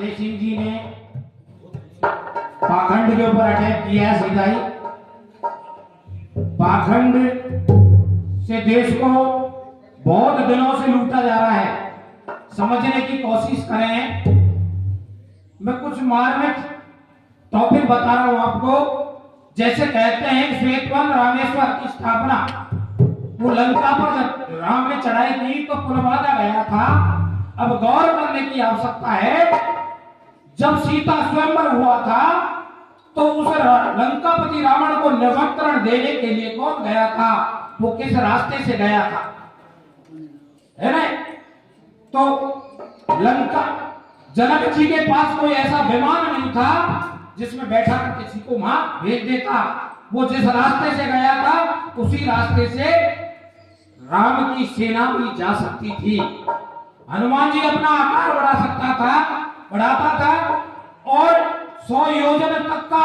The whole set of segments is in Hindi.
फतेह सिंह जी ने पाखंड के ऊपर अटैक किया है सीधा ही। पाखंड से देश को बहुत दिनों से लूटा जा रहा है। समझने की कोशिश करें। मैं कुछ मार्मिक टॉपिक बता रहा हूं आपको। जैसे कहते हैं श्वेतवन रामेश्वर की स्थापना, वो लंका पर जब राम ने चढ़ाई की तो पुल बांधा गया था। अब गौर करने की आवश्यकता है, जब सीता स्वयंवर हुआ था तो उस लंकापति रावण को निमंत्रण देने के लिए कौन गया था? वो किस रास्ते से गया था, है ना? तो लंका, जनक जी के पास कोई ऐसा विमान नहीं था जिसमें बैठा कर किसी को वहां भेज देता। वो जिस रास्ते से गया था उसी रास्ते से राम की सेना भी जा सकती थी। हनुमान जी अपना आकार बढ़ा सकता था, बढ़ाता था, और 100 योजन तक का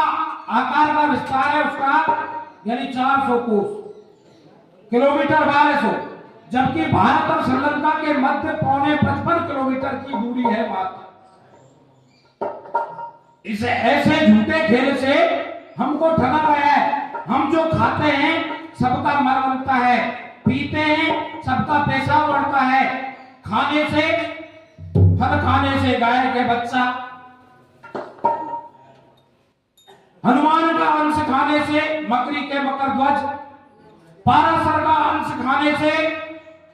आकार का विस्तार है उसका, यानी 400 कोस किलोमीटर 1200, जबकि भारत और श्रीलंका के मध्य 55 किलोमीटर की दूरी है बात। इस ऐसे झूठे खेल से हमको ठगा गया है। हम जो खाते हैं सबका मर बनता है, पीते हैं सबका पेशाब बढ़ता है, खाने से, फल खाने से गाय के बच्चा, हनुमान का अंश खाने से मकड़ी के मकर ध्वज, पारासर का अंश खाने से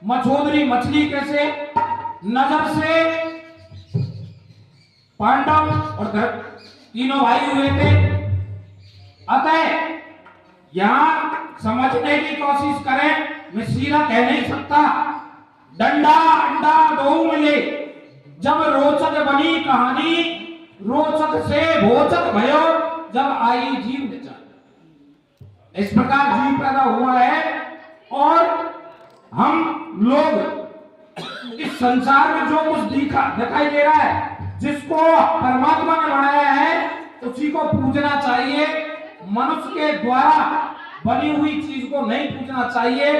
मछोदरी मछली कैसे, नजर से पांडव और तीनों भाई हुए थे। अतः यहां समझने की कोशिश करें। मैं सीधा कह नहीं सकता, डंडा अंडा दो मिले, जब रोचक बनी कहानी, रोचक से भोचक भयो, जब आई जीव विचार। इस प्रकार जीव पैदा हुआ है और हम लोग इस संसार में जो कुछ दिखाई दे रहा है, जिसको परमात्मा ने बनाया है उसी को पूजना चाहिए। मनुष्य के द्वारा बनी हुई चीज को नहीं पूजना चाहिए।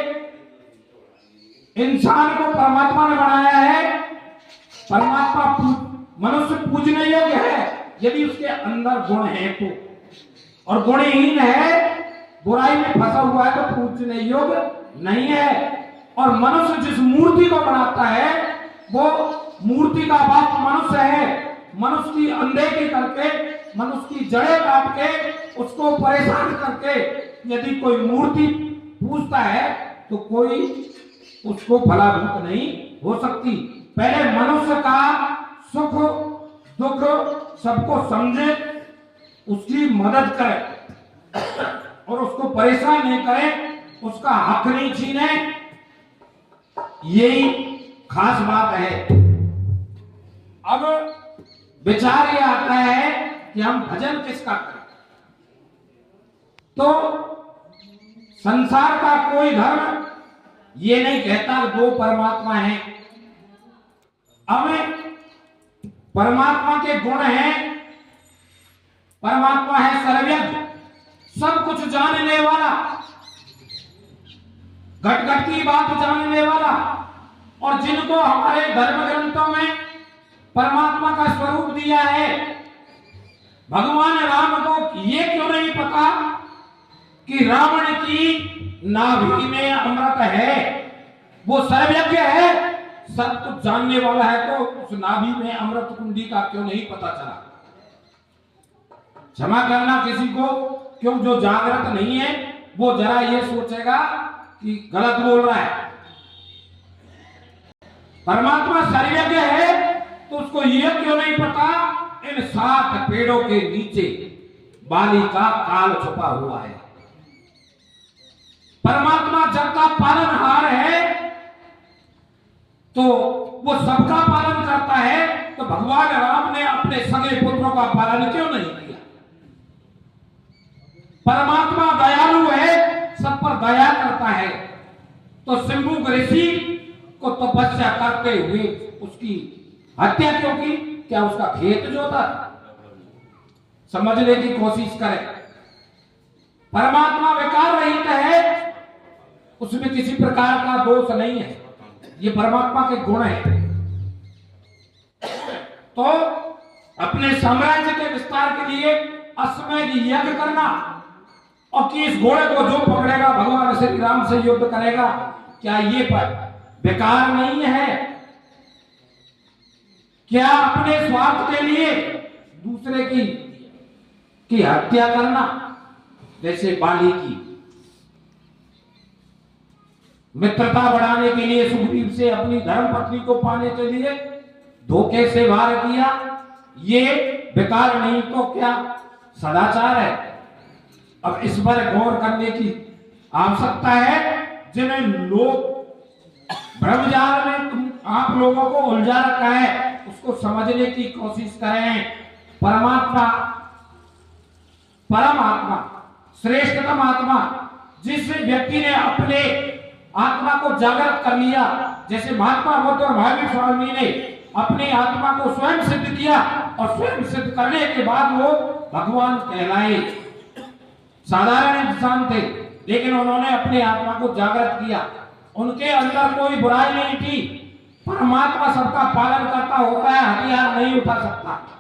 इंसान को परमात्मा ने बनाया है, परमात्मा मनुष्य पूजने योग्य है यदि उसके अंदर गुण है तो, और गुणहीन है, बुराई में फंसा हुआ है तो पूजने योग्य नहीं है। और मनुष्य जिस मूर्ति को बनाता है वो मूर्ति का बाप मनुष्य है। मनुष्य की अनदेखी करके, मनुष्य की जड़ें काट के, उसको परेशान करके यदि कोई मूर्ति पूजता है तो कोई उसको फलाभूत नहीं हो सकती। पहले मनुष्य का सुख दुख सबको समझे, उसकी मदद करे और उसको परेशान नहीं करे, उसका हक नहीं छीने, यही खास बात है। अब विचार ये आता है कि हम भजन किसका करें। तो संसार का कोई धर्म ये नहीं कहता दो परमात्मा है। हमें परमात्मा के गुण हैं। परमात्मा है सर्वज्ञ, सब कुछ जानने वाला, घट घट की बात जानने वाला, और जिनको हमारे धर्म ग्रंथों में परमात्मा का स्वरूप दिया है। भगवान राम को ये क्यों नहीं पता कि रावण की नाभि में अमृत है? वो सर्वज्ञ है, सब कुछ जानने वाला है, तो उस नाभि में अमृत कुंडी का क्यों नहीं पता चला? क्षमा करना किसी को, क्यों जो जागृत नहीं है वो जरा ये सोचेगा कि गलत बोल रहा है। परमात्मा सर्वज्ञ है तो उसको यह क्यों नहीं पता इन 7 पेड़ों के नीचे बाली का काल छुपा हुआ है। परमात्मा जग का पालनहार है तो वो सबका पालन करता है, तो भगवान राम ने अपने सगे पुत्रों का पालन क्यों नहीं किया? परमात्मा दयालु है, सब पर दया करता है, तो सिंधु ऋषि को तपस्या करते हुए उसकी हत्या क्यों की? क्या उसका खेत जो था? समझने की कोशिश करें। परमात्मा विकार रहित है, उसमें किसी प्रकार का दोष नहीं है, ये परमात्मा के गुण है। तो अपने साम्राज्य के विस्तार के लिए अश्वमेध यज्ञ करना, और कि इस घोड़े को जो पकड़ेगा भगवान श्री राम से युद्ध करेगा, क्या ये बेकार नहीं है? क्या अपने स्वार्थ के लिए दूसरे की हत्या करना, जैसे बाली की मित्रता बढ़ाने के लिए सुग्रीव से अपनी धर्मपत्नी को पाने के लिए धोखे से वार किया, ये बेकार नहीं तो क्या सदाचार है? अब इस पर गौर करने की आवश्यकता है। जिन्हें लोग भ्रमजाल में आप लोगों को उलझा रखा है, उसको समझने की कोशिश करें। परमात्मा, परम आत्मा, श्रेष्ठतम आत्मा, जिस व्यक्ति ने अपने आत्मा को जागृत कर लिया, जैसे महात्मा बुद्ध और महावीर स्वामी ने अपनी आत्मा को स्वयं सिद्ध किया, और स्वयं सिद्ध करने के बाद वो भगवान कहलाए। साधारण इंसान थे, लेकिन उन्होंने अपनी आत्मा को जागृत किया। उनके अंदर कोई बुराई नहीं थी। परमात्मा सबका पालन करता होता है, हथियार नहीं उठा सकता।